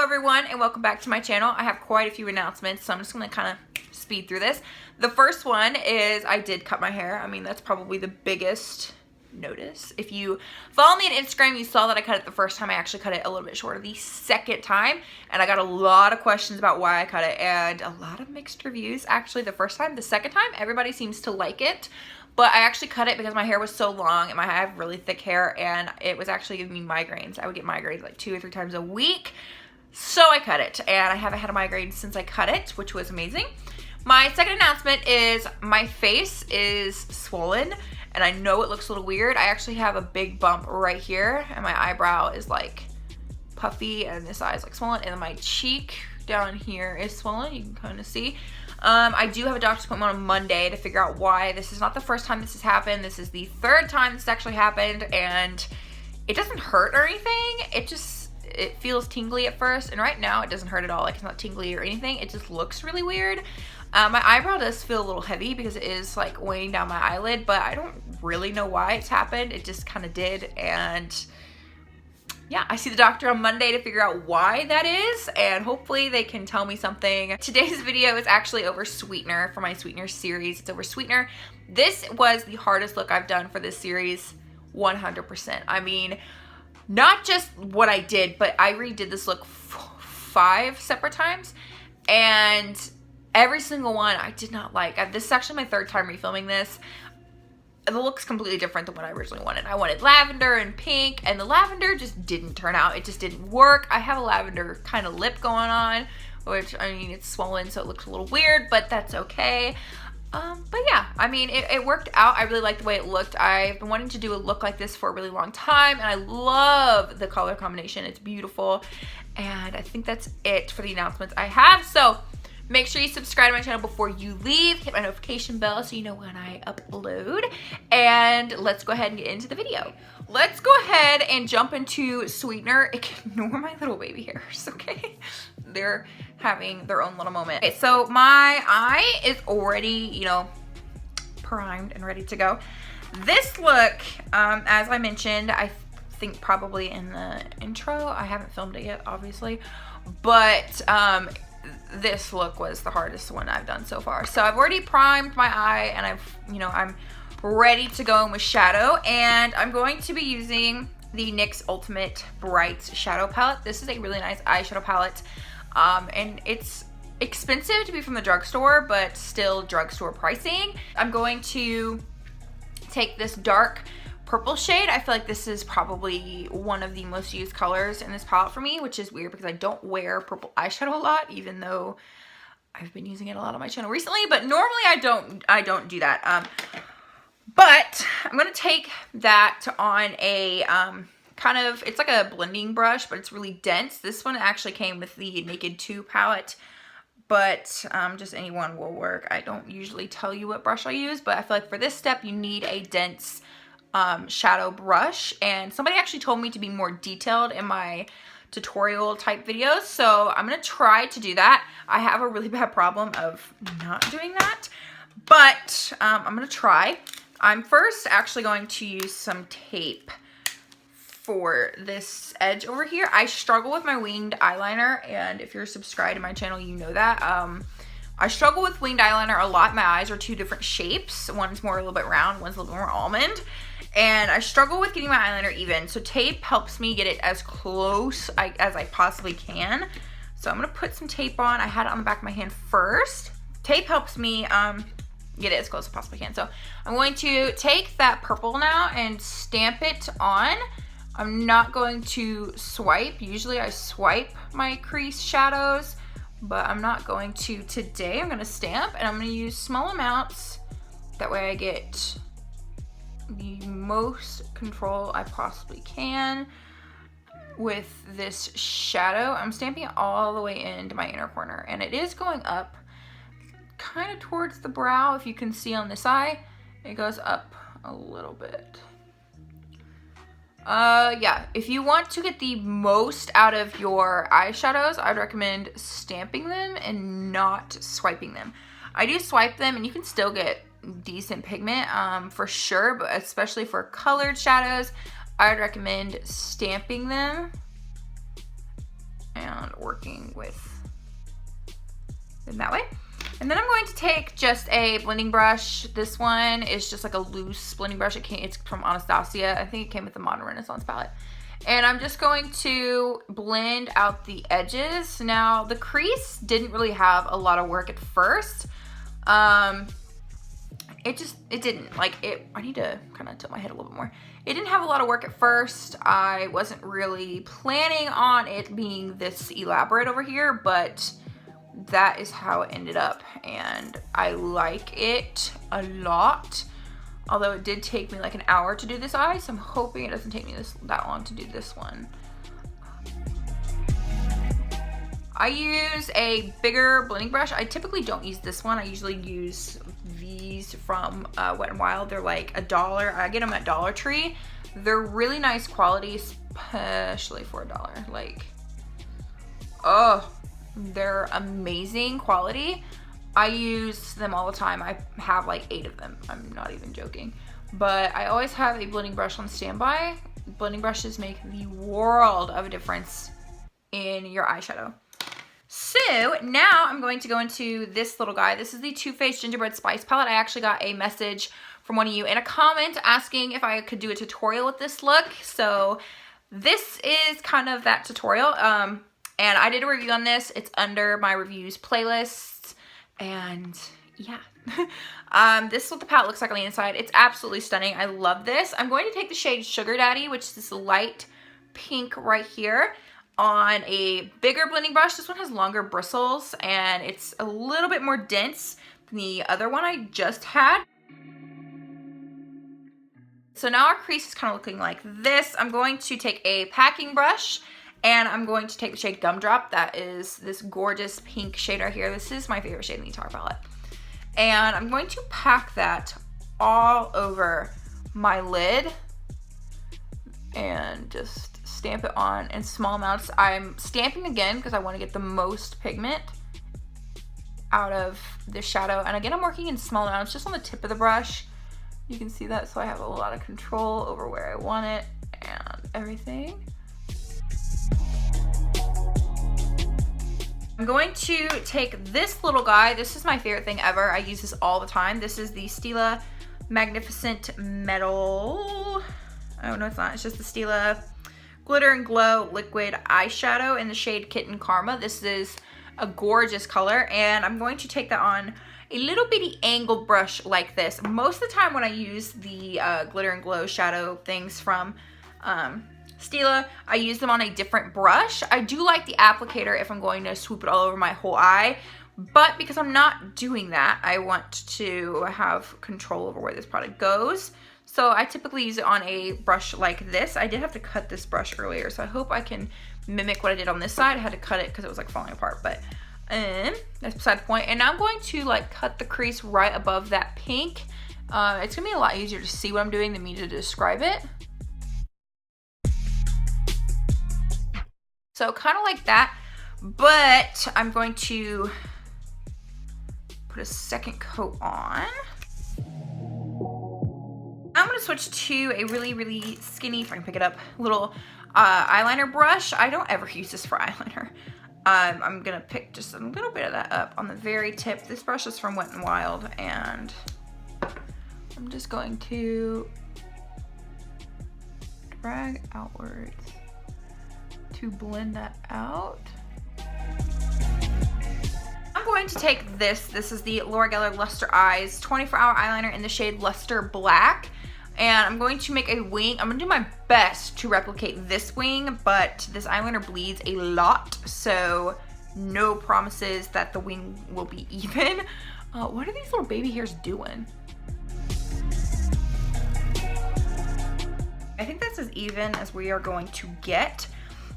everyone, and welcome back to my channel. I have quite a few announcements, so I'm just gonna kind of speed through this. The first one is I did cut my hair. I mean, that's probably the biggest notice. If you follow me on Instagram, you saw that I cut it the first time. I actually cut it a little bit shorter the second time, and I got a lot of questions about why I cut it and a lot of mixed reviews. Actually, the first time, the second time, everybody seems to like it. But I actually cut it because my hair was so long and I have really thick hair and it was actually giving me migraines. I would get migraines like 2 or 3 times a week. So I cut it, and I haven't had a migraine since I cut it, which was amazing. My second announcement is my face is swollen and I know it looks a little weird. I actually have a big bump right here and my eyebrow is like puffy and this eye is like swollen, and then my cheek down here is swollen. You can kind of see. I do have a doctor's appointment on Monday to figure out why. This is not the first time this has happened. This is the third time this actually happened, and it doesn't hurt or anything. It feels tingly at first, and right now it doesn't hurt at all. Like, it's not tingly or anything. It just looks really weird. My eyebrow does feel a little heavy because it is like weighing down my eyelid, but I don't really know why it's happened. It just kind of did, and yeah, I see the doctor on Monday to figure out why that is, and hopefully they can tell me something. Today's video is actually over sweetener for my sweetener series. It's over sweetener. This was the hardest look I've done for this series, 100%. I mean, not just what I did, but I redid this look 5 separate times, and every single one I did not like. This is actually my 3rd time refilming this. The look's completely different than what I originally wanted. I wanted lavender and pink, and the lavender just didn't turn out. It just didn't work. I have a lavender kind of lip going on, which, I mean, it's swollen, so it looks a little weird, but that's okay. But yeah, I mean, it worked out. I really like the way it looked. I've been wanting to do a look like this for a really long time, and I love the color combination. It's beautiful, and I think that's it for the announcements I have. So make sure you subscribe to my channel before you leave. Hit my notification bell so you know when I upload. And let's go ahead and get into the video. Let's go ahead and jump into sweetener. Ignore my little baby hairs, okay? They're having their own little moment. Okay, so my eye is already, you know, primed and ready to go. This look, as I mentioned, I think probably in the intro, I haven't filmed it yet, obviously, but this look was the hardest one I've done so far. So I've already primed my eye, and I'm ready to go in with shadow, and I'm going to be using the NYX Ultimate Bright Shadow Palette. This is a really nice eyeshadow palette, and it's expensive to be from the drugstore, but still drugstore pricing. I'm going to take this dark purple shade. I feel like this is probably one of the most used colors in this palette for me, which is weird because I don't wear purple eyeshadow a lot, even though I've been using it a lot on my channel recently, but normally I don't do that. But I'm gonna take that on a kind of, it's like a blending brush, but it's really dense. This one actually came with the Naked 2 palette, but just any one will work. I don't usually tell you what brush I use, but I feel like for this step you need a dense shadow brush, and somebody actually told me to be more detailed in my tutorial type videos, so I'm gonna try to do that. I have a really bad problem of not doing that, but I'm gonna try. I'm first actually going to use some tape for this edge over here. I struggle with my winged eyeliner, and if you're subscribed to my channel, you know that. I struggle with winged eyeliner a lot. My eyes are 2 different shapes. One's more a little bit round, one's a little bit more almond. And I struggle with getting my eyeliner even. So tape helps me get it as close as I possibly can. So I'm gonna put some tape on. I had it on the back of my hand first. Tape helps me get it as close as I possibly can. So I'm going to take that purple now and stamp it on. I'm not going to swipe. Usually I swipe my crease shadows, but I'm not going to today. I'm gonna stamp, and I'm gonna use small amounts. That way I get the most control I possibly can with this shadow. I'm stamping it all the way into my inner corner, and it is going up kind of towards the brow. If you can see on this eye, it goes up a little bit. Yeah, if you want to get the most out of your eyeshadows, I'd recommend stamping them and not swiping them. I do swipe them, and you can still get decent pigment for sure, but especially for colored shadows, I'd recommend stamping them. And and working with in that way. And then I'm going to take just a blending brush. This one is just like a loose blending brush. It's from Anastasia. I think it came with the Modern Renaissance palette. And I'm just going to blend out the edges. Now, the crease didn't really have a lot of work at first. It didn't. Like, I need to kind of tilt my head a little bit more. It didn't have a lot of work at first. I wasn't really planning on it being this elaborate over here, but that is how it ended up. And I like it a lot. Although it did take me like an hour to do this eye, so I'm hoping it doesn't take me that long to do this one. I use a bigger blending brush. I typically don't use this one. I usually use these from Wet n Wild. They're like $1. I get them at Dollar Tree. They're really nice quality, especially for $1. Like, oh, they're amazing quality. I use them all the time. I have like 8 of them. I'm not even joking. But I always have a blending brush on standby. Blending brushes make the world of a difference in your eyeshadow. So now I'm going to go into this little guy. This is the Too Faced Gingerbread Spice palette. I actually got a message from one of you in a comment asking if I could do a tutorial with this look. So this is kind of that tutorial. And I did a review on this. It's under my reviews playlist. And yeah, this is what the palette looks like on the inside. It's absolutely stunning. I love this. I'm going to take the shade Sugar Daddy, which is this light pink right here, on a bigger blending brush. This one has longer bristles and it's a little bit more dense than the other one I just had. So now our crease is kind of looking like this. I'm going to take a packing brush and I'm going to take the shade Gumdrop. That is this gorgeous pink shade right here. This is my favorite shade in the entire palette. And I'm going to pack that all over my lid and just stamp it on in small amounts. I'm stamping again because I want to get the most pigment out of the shadow. And again, I'm working in small amounts just on the tip of the brush. You can see that, so I have a lot of control over where I want it and everything. I'm going to take this little guy. This is my favorite thing ever. I use this all the time. This is the Stila Magnificent Metal. Oh, no, it's not. It's just the Stila Glitter and Glow Liquid Eyeshadow in the shade Kitten Karma. This is a gorgeous color, and I'm going to take that on a little bitty angled brush like this. Most of the time when I use the Glitter and Glow shadow things from Stila, I use them on a different brush. I do like the applicator if I'm going to swoop it all over my whole eye, but because I'm not doing that, I want to have control over where this product goes. So I typically use it on a brush like this. I did have to cut this brush earlier, so I hope I can mimic what I did on this side. I had to cut it because it was like falling apart, but that's beside the point. And now I'm going to like cut the crease right above that pink. It's gonna be a lot easier to see what I'm doing than me to describe it. So kind of like that, but I'm going to put a second coat on. I'm going to switch to a really, really skinny, if I can pick it up, little eyeliner brush. I don't ever use this for eyeliner. I'm going to pick just a little bit of that up on the very tip. This brush is from Wet n Wild, and I'm just going to drag outwards to blend that out. I'm going to take this. This is the Laura Geller Luster Eyes 24-hour eyeliner in the shade Luster Black. And I'm going to make a wing. I'm gonna do my best to replicate this wing, but this eyeliner bleeds a lot, so no promises that the wing will be even. What are these little baby hairs doing? I think that's as even as we are going to get.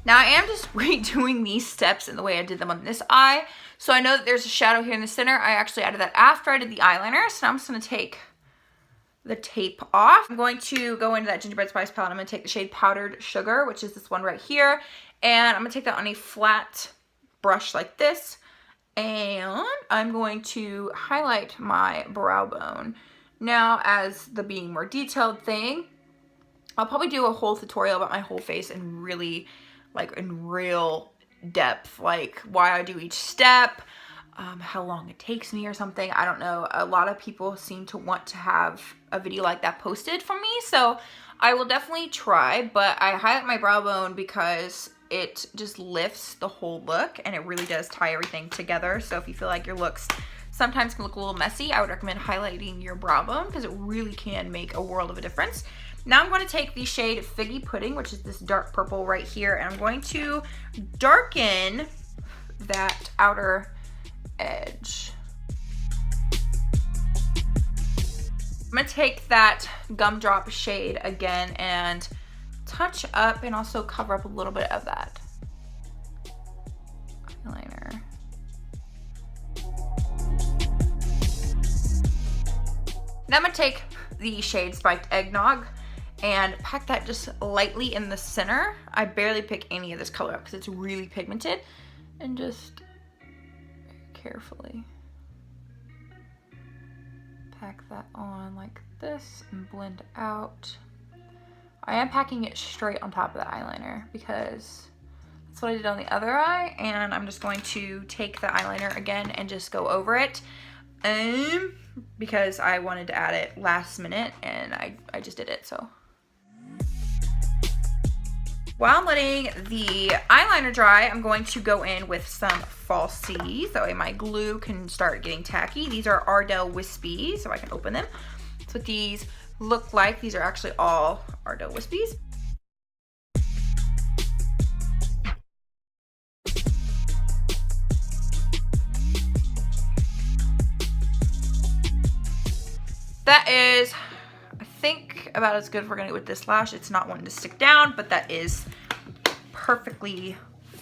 Now I am just redoing these steps in the way I did them on this eye. So I know that there's a shadow here in the center. I actually added that after I did the eyeliner. So now I'm just gonna take the tape off. I'm going to go into that Gingerbread Spice palette. I'm gonna take the shade Powdered Sugar, which is this one right here. And I'm gonna take that on a flat brush like this. And I'm going to highlight my brow bone. Now, as the being more detailed thing, I'll probably do a whole tutorial about my whole face and really, like, in real depth, like why I do each step, how long it takes me or something. I don't know. A lot of people seem to want to have a video like that posted from me, so I will definitely try, but I highlight my brow bone because it just lifts the whole look and it really does tie everything together. So if you feel like your looks sometimes can look a little messy, I would recommend highlighting your brow bone because it really can make a world of a difference. Now I'm going to take the shade Figgy Pudding, which is this dark purple right here, and I'm going to darken that outer edge. I'm going to take that Gumdrop shade again and touch up and also cover up a little bit of that eyeliner. Now I'm going to take the shade Spiked Eggnog and pack that just lightly in the center. I barely pick any of this color up because it's really pigmented, and just carefully pack that on like this and blend out. I am packing it straight on top of the eyeliner because that's what I did on the other eye, and I'm just going to take the eyeliner again and just go over it because I wanted to add it last minute and I just did it. So while I'm letting the eyeliner dry, I'm going to go in with some falsies. That way my glue can start getting tacky. These are Ardell Wispies, so I can open them. That's what these look like. These are actually all Ardell Wispies. That is, I think, about as good as we're gonna get with this lash. It's not wanting to stick down, but that is perfectly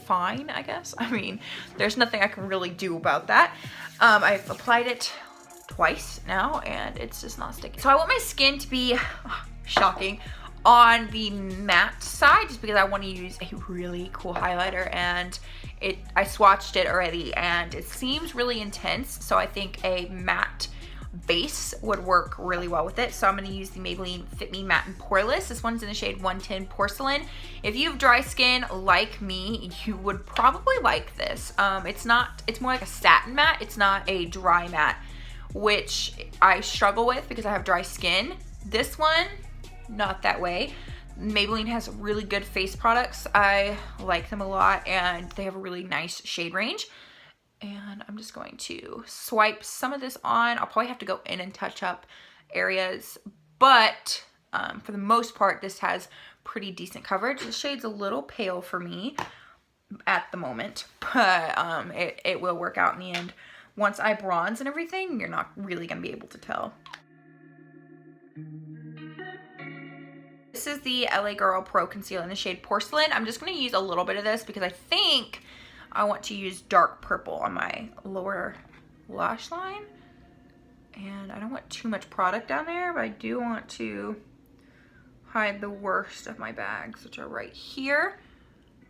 fine, I guess. I mean, there's nothing I can really do about that. I've applied it twice now and it's just not sticking. So I want my skin to be, shocking, on the matte side just because I want to use a really cool highlighter, and I swatched it already and it seems really intense, so I think a matte base would work really well with it. So I'm going to use the Maybelline Fit Me Matte and Poreless. This one's in the shade 110 Porcelain. If you have dry skin like me, you would probably like this. It's more like a satin matte. It's not a dry matte, which I struggle with because I have dry skin. This one, not that way. Maybelline has really good face products. I like them a lot and they have a really nice shade range. And I'm just going to swipe some of this on. I'll probably have to go in and touch up areas, but for the most part, this has pretty decent coverage. The shade's a little pale for me at the moment, but it will work out in the end. Once I bronze and everything, you're not really going to be able to tell. This is the LA Girl Pro Concealer in the shade Porcelain. I'm just going to use a little bit of this because I think I want to use dark purple on my lower lash line. And I don't want too much product down there, but I do want to hide the worst of my bags, which are right here.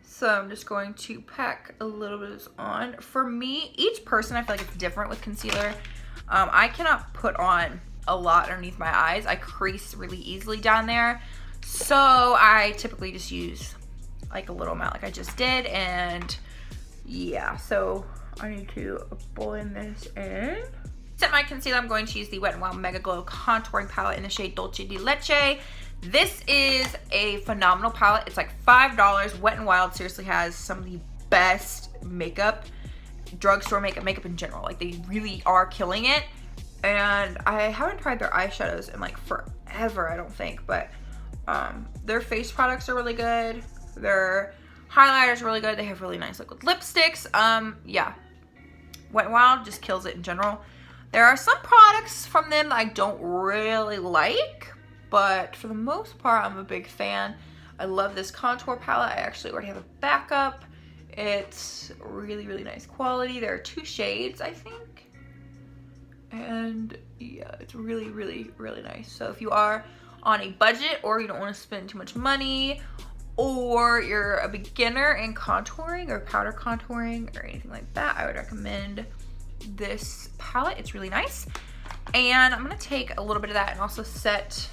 So I'm just going to pack a little bit of this on. For me, each person, I feel like it's different with concealer. I cannot put on a lot underneath my eyes. I crease really easily down there. So I typically just use like a little amount like I just did, and yeah, so I need to blend this in. To set my concealer, I'm going to use the Wet n Wild Mega Glow Contouring Palette in the shade Dolce de Leche. This is a phenomenal palette. It's like $5. Wet n Wild seriously has some of the best makeup, drugstore makeup in general. Like, they really are killing it. And I haven't tried their eyeshadows in like forever, I don't think, but their face products are really good. Their highlighters are really good. They have really nice liquid lipsticks. Yeah, Wet n Wild just kills it in general. There are some products from them that I don't really like, but for the most part, I'm a big fan. I love this contour palette. I actually already have a backup. It's really, really nice quality. There are 2 shades, I think. And yeah, it's really, really, really nice. So if you are on a budget, or you don't want to spend too much money, or you're a beginner in contouring or powder contouring or anything like that, I would recommend this palette. It's really nice. And I'm going to take a little bit of that and also set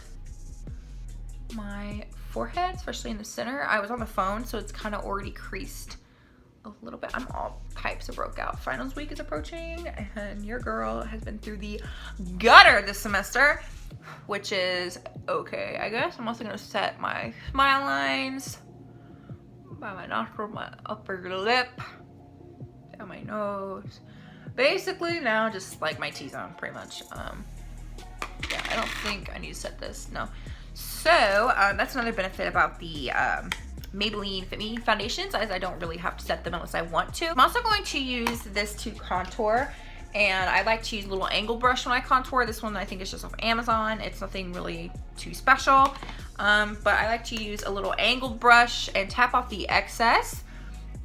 my forehead, especially in the center. I was on the phone, so it's kind of already creased a little bit. I'm all types of broke out. Finals week is approaching and your girl has been through the gutter this semester, which is okay, I guess. I'm also gonna set my smile lines by my nostril, my upper lip, down my nose. Basically now just like my T-zone pretty much. Yeah, I don't think I need to set this, no. So that's another benefit about the Maybelline Fit Me foundations, as I don't really have to set them unless I want to. I'm also going to use this to contour, and I like to use a little angled brush when I contour. This one I think is just off Amazon. It's nothing really too special, but I like to use a little angled brush and tap off the excess,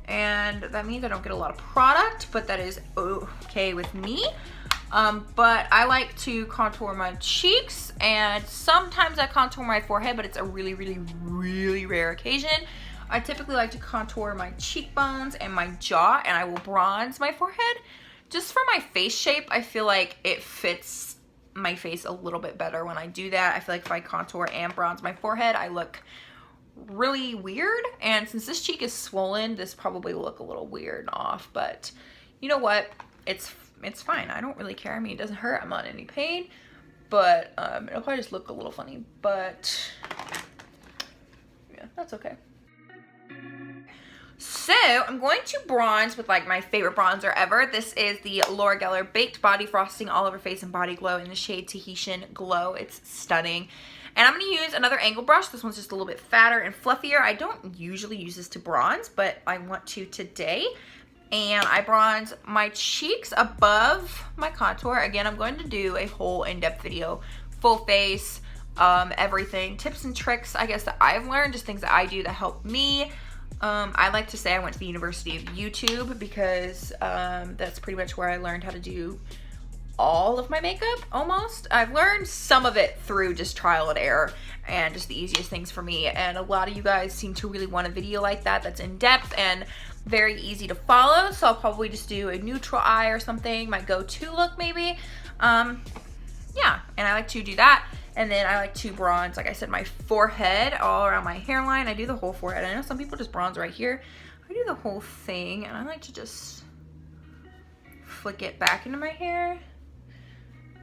and that means I don't get a lot of product, but that is okay with me. But I like to contour my cheeks, and sometimes I contour my forehead, but it's a really, really, really rare occasion. I typically like to contour my cheekbones and my jaw, and I will bronze my forehead. Just for my face shape, I feel like it fits my face a little bit better when I do that. I feel like if I contour and bronze my forehead, I look really weird, and since this cheek is swollen, this probably will look a little weird and off, but you know what? It's fine. I don't really care. I mean, it doesn't hurt. I'm not in any pain, but it'll probably just look a little funny, but yeah, that's okay. So I'm going to bronze with like my favorite bronzer ever. This is the Laura Geller Baked Body Frosting All Over Face and Body Glow in the shade Tahitian Glow. It's stunning. And I'm going to use another angle brush. This one's just a little bit fatter and fluffier. I don't usually use this to bronze, but I want to today. And I bronze my cheeks above my contour. Again, I'm going to do a whole in-depth video, full face, everything, tips and tricks, I guess, that I've learned, just things that I do that help me. I like to say I went to the University of YouTube because that's pretty much where I learned how to do all of my makeup, almost. I've learned some of it through just trial and error and just the easiest things for me, and a lot of you guys seem to really want a video like that that's in depth and very easy to follow, so I'll probably just do a neutral eye or something, my go-to look maybe. Yeah, and I like to do that, and then I like to bronze, like I said, my forehead, all around my hairline. I do the whole forehead. I know some people just bronze right here. I do the whole thing, and I like to just flick it back into my hair.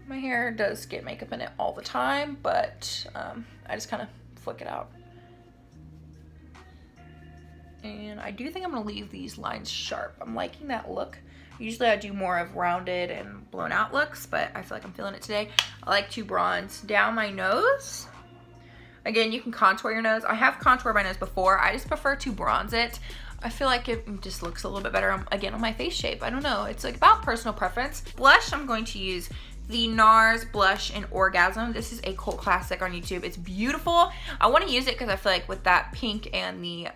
My hair does get makeup in it all the time, but I just kind of flick it out. And I do think I'm going to leave these lines sharp. I'm liking that look. Usually I do more of rounded and blown out looks, but I feel like I'm feeling it today. I like to bronze down my nose. Again, you can contour your nose. I have contoured my nose before. I just prefer to bronze it. I feel like it just looks a little bit better, again, on my face shape. I don't know. It's like about personal preference. Blush, I'm going to use the NARS blush in Orgasm. This is a cult classic on YouTube. It's beautiful. I want to use it because I feel like with that pink and the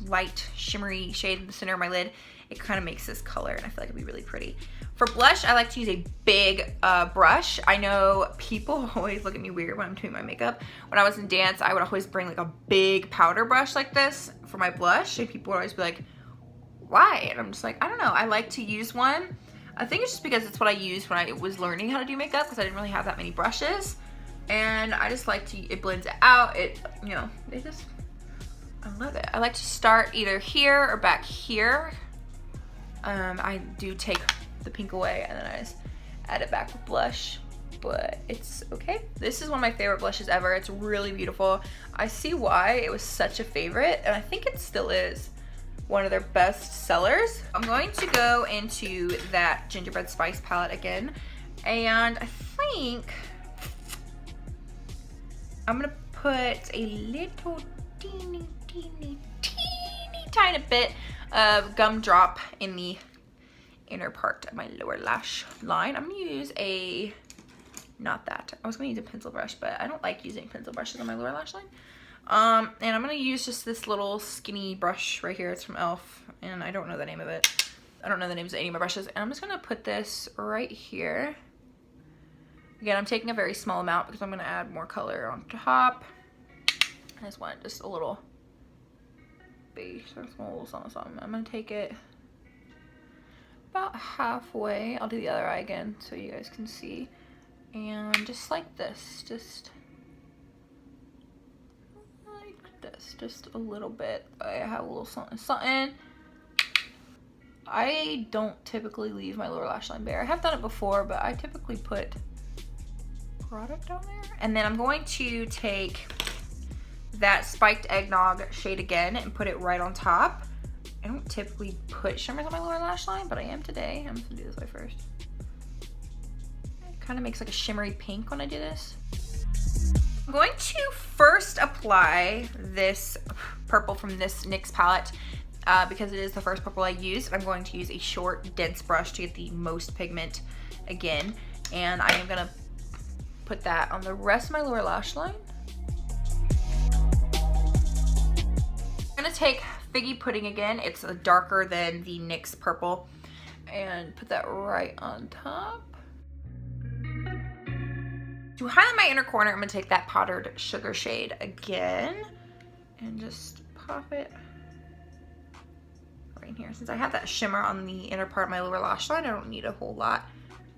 light shimmery shade in the center of my lid, it kind of makes this color, and I feel like it'd be really pretty. For blush, I like to use a big brush. I know people always look at me weird when I'm doing my makeup. When I was in dance, I would always bring like a big powder brush like this for my blush, and people would always be like, why? And I'm just like, I don't know. I like to use one. I think it's just because it's what I used when I was learning how to do makeup, because I didn't really have that many brushes, and I just like to, it blends it out. It, you know, it just, I love it. I like to start either here or back here. I do take the pink away and then I just add it back with blush, but it's okay. This is one of my favorite blushes ever. It's really beautiful. I see why it was such a favorite, and I think it still is one of their best sellers. I'm going to go into that Gingerbread Spice palette again, and I think I'm gonna put a little teeny tiny bit of gumdrop in the inner part of my lower lash line. I'm gonna use a, not that, I was gonna use a pencil brush, but I don't like using pencil brushes on my lower lash line. And I'm gonna use just this little skinny brush right here. It's from e.l.f. and I don't know the name of it. I don't know the names of any of my brushes. And I'm just gonna put this right here. Again, I'm taking a very small amount because I'm gonna add more color on top. I just want just a little base or a little something. I'm gonna take it about halfway. I'll do the other eye again so you guys can see. And just like this, just like this, just a little bit. I have a little something. I don't typically leave my lower lash line bare. I have done it before, but I typically put product on there. And then I'm going to take that Spiked Eggnog shade again and put it right on top. I don't typically put shimmers on my lower lash line, but I am today. I'm just gonna do this way first. It kind of makes like a shimmery pink when I do this. I'm going to first apply this purple from this NYX palette because it is the first purple I used. I'm going to use a short, dense brush to get the most pigment again. And I am gonna put that on the rest of my lower lash line. I'm gonna take Figgy Pudding again. It's darker than the NYX purple. And put that right on top. To highlight my inner corner, I'm gonna take that powdered sugar shade again and just pop it right in here. Since I have that shimmer on the inner part of my lower lash line, I don't need a whole lot.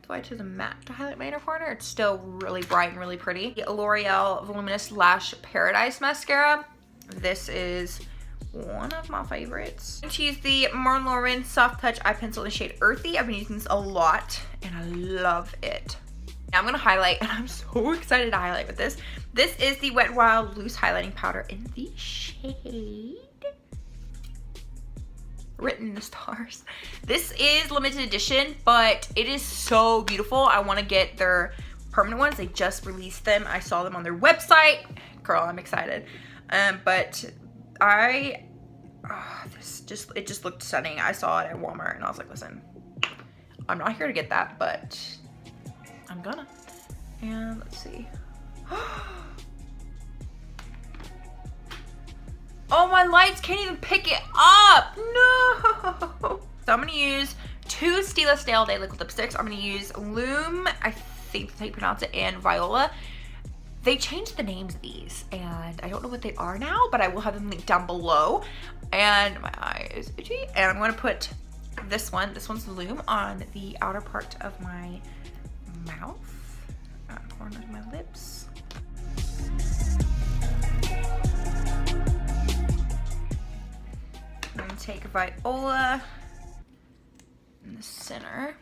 Apply to the matte to highlight my inner corner. It's still really bright and really pretty. The L'Oreal Voluminous Lash Paradise Mascara. This is one of my favorites. I'm going to use the Marn Lauren Soft Touch Eye Pencil in the shade Earthy. I've been using this a lot and I love it. Now I'm gonna highlight, and I'm so excited to highlight with this. This is the Wet n Wild Loose Highlighting Powder in the shade Written in the Stars. This is limited edition, but it is so beautiful. I want to get their permanent ones. They just released them. I saw them on their website. Girl, I'm excited. But it just looked stunning. I saw it at Walmart, and I was like, listen, I'm not here to get that, but I'm gonna. And let's see. Oh, my lights can't even pick it up. No. So I'm gonna use two Stila Stale Day liquid lipsticks. I'm gonna use Lume, I think that's how you pronounce it, and Viola. They changed the names of these, and I don't know what they are now, but I will have them linked down below. And my eye is itchy. And I'm gonna put this one. This one's Lume on the outer part of my mouth, corner of my lips. I'm gonna take Viola in the center.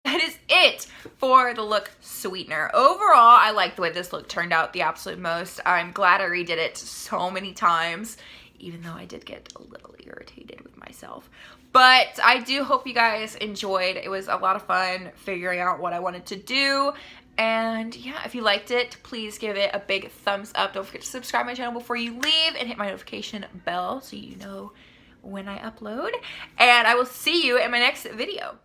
That is it for the look Sweetener. Overall, I like the way this look turned out the absolute most. I'm glad I redid it so many times, even though I did get a little irritated with myself. But I do hope you guys enjoyed. It was a lot of fun figuring out what I wanted to do. And yeah, if you liked it, please give it a big thumbs up. Don't forget to subscribe to my channel before you leave and hit my notification bell so you know when I upload. And I will see you in my next video.